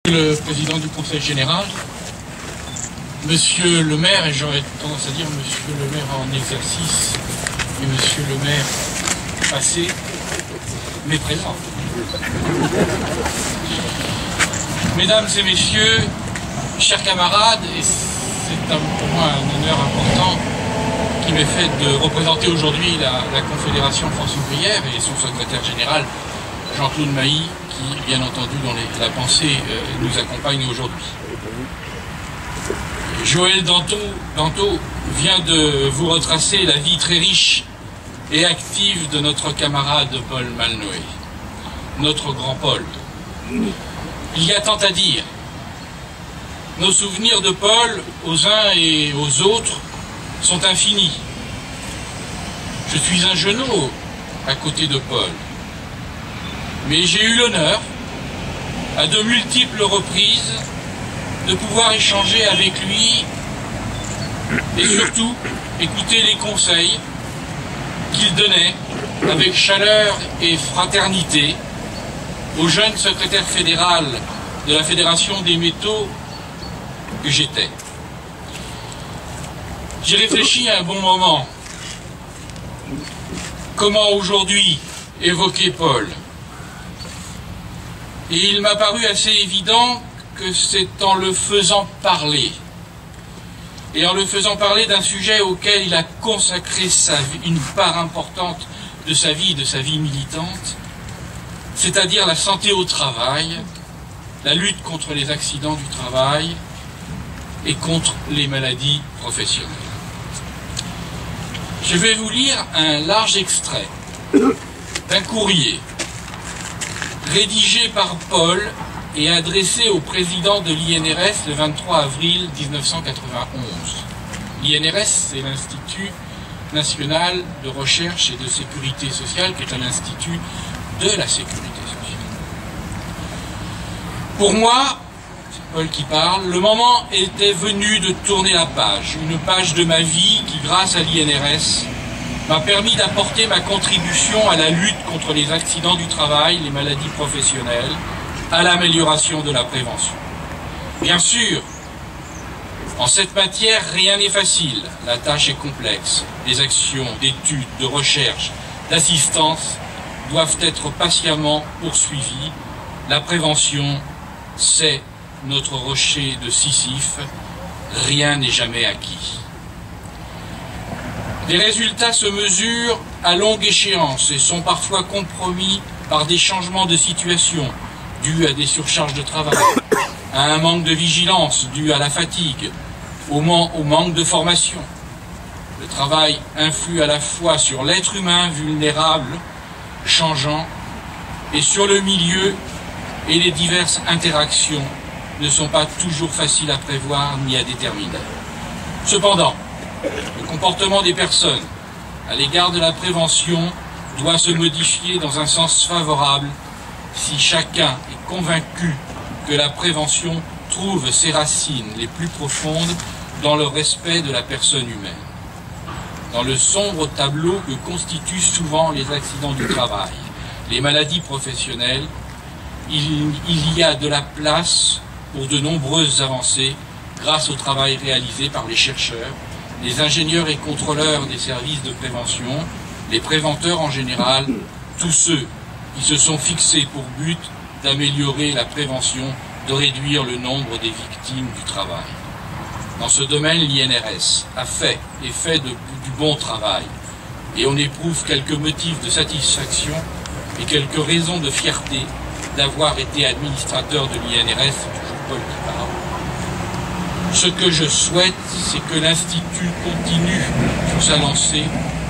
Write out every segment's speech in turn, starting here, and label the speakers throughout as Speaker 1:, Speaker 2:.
Speaker 1: Le président du Conseil général, monsieur le maire, et j'aurais tendance à dire monsieur le maire en exercice et monsieur le maire passé, mais présent. Mesdames et messieurs, chers camarades, et c'est pour moi un honneur important qui m'est fait de représenter aujourd'hui la Confédération France ouvrière et son secrétaire général, Jean-Claude Mailly, qui, bien entendu, dans la pensée, nous accompagne aujourd'hui. Joël Danto vient de vous retracer la vie très riche et active de notre camarade Paul Malnoé, notre grand Paul. Il y a tant à dire. Nos souvenirs de Paul, aux uns et aux autres, sont infinis. Je suis un genou à côté de Paul. Mais j'ai eu l'honneur, à de multiples reprises, de pouvoir échanger avec lui et surtout écouter les conseils qu'il donnait avec chaleur et fraternité au jeune secrétaire fédéral de la Fédération des métaux que j'étais. J'ai réfléchi à un bon moment. Comment aujourd'hui évoquer Paul ? Et il m'a paru assez évident que c'est en le faisant parler, et en le faisant parler d'un sujet auquel il a consacré une part importante de sa vie militante, c'est-à-dire la santé au travail, la lutte contre les accidents du travail et contre les maladies professionnelles. Je vais vous lire un large extrait d'un courrier rédigé par Paul et adressé au président de l'INRS le 23 avril 1991. L'INRS, c'est l'Institut national de recherche et de sécurité sociale, qui est un institut de la sécurité sociale. Pour moi, c'est Paul qui parle, le moment était venu de tourner la page, une page de ma vie qui, grâce à l'INRS, m'a permis d'apporter ma contribution à la lutte contre les accidents du travail, les maladies professionnelles, à l'amélioration de la prévention. Bien sûr, en cette matière, rien n'est facile. La tâche est complexe. Les actions d'études, de recherche, d'assistance doivent être patiemment poursuivies. La prévention, c'est notre rocher de Sisyphe. Rien n'est jamais acquis. Les résultats se mesurent à longue échéance et sont parfois compromis par des changements de situation dus à des surcharges de travail, à un manque de vigilance dû à la fatigue, au manque de formation. Le travail influe à la fois sur l'être humain vulnérable, changeant, et sur le milieu, et les diverses interactions ne sont pas toujours faciles à prévoir ni à déterminer. Cependant, le comportement des personnes à l'égard de la prévention doit se modifier dans un sens favorable si chacun est convaincu que la prévention trouve ses racines les plus profondes dans le respect de la personne humaine. Dans le sombre tableau que constituent souvent les accidents du travail, les maladies professionnelles, il y a de la place pour de nombreuses avancées grâce au travail réalisé par les chercheurs, les ingénieurs et contrôleurs des services de prévention, les préventeurs en général, tous ceux qui se sont fixés pour but d'améliorer la prévention, de réduire le nombre des victimes du travail. Dans ce domaine, l'INRS a fait et fait du bon travail, et on éprouve quelques motifs de satisfaction et quelques raisons de fierté d'avoir été administrateur de l'INRS, c'est toujours Paul qui parle. Ce que je souhaite, c'est que l'Institut continue sur sa lancée,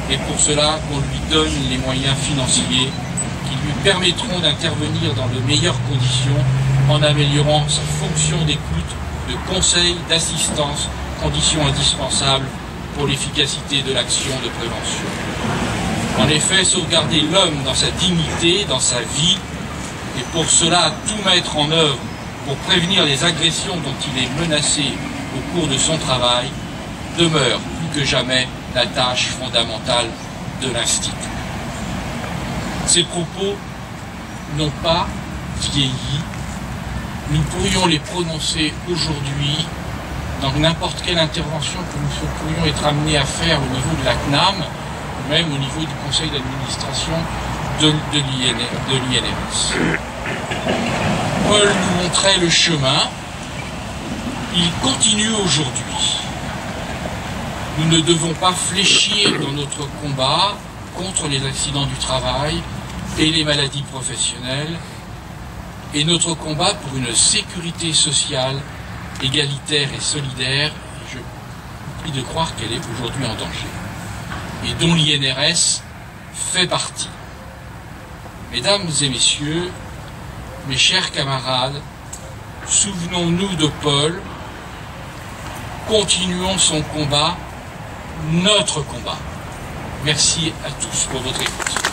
Speaker 1: et pour cela qu'on lui donne les moyens financiers qui lui permettront d'intervenir dans de meilleures conditions en améliorant sa fonction d'écoute, de conseil, d'assistance, conditions indispensables pour l'efficacité de l'action de prévention. En effet, sauvegarder l'homme dans sa dignité, dans sa vie, et pour cela tout mettre en œuvre pour prévenir les agressions dont il est menacé au cours de son travail, demeure plus que jamais la tâche fondamentale de l'Institut. Ces propos n'ont pas vieilli, nous pourrions les prononcer aujourd'hui dans n'importe quelle intervention que nous pourrions être amenés à faire au niveau de la CNAM, ou même au niveau du conseil d'administration de l'INRS. Paul nous montrait le chemin, il continue aujourd'hui. Nous ne devons pas fléchir dans notre combat contre les accidents du travail et les maladies professionnelles, et notre combat pour une sécurité sociale égalitaire et solidaire, je prie de croire qu'elle est aujourd'hui en danger, et dont l'INRS fait partie. Mesdames et messieurs, mes chers camarades, souvenons-nous de Paul, continuons son combat, notre combat. Merci à tous pour votre écoute.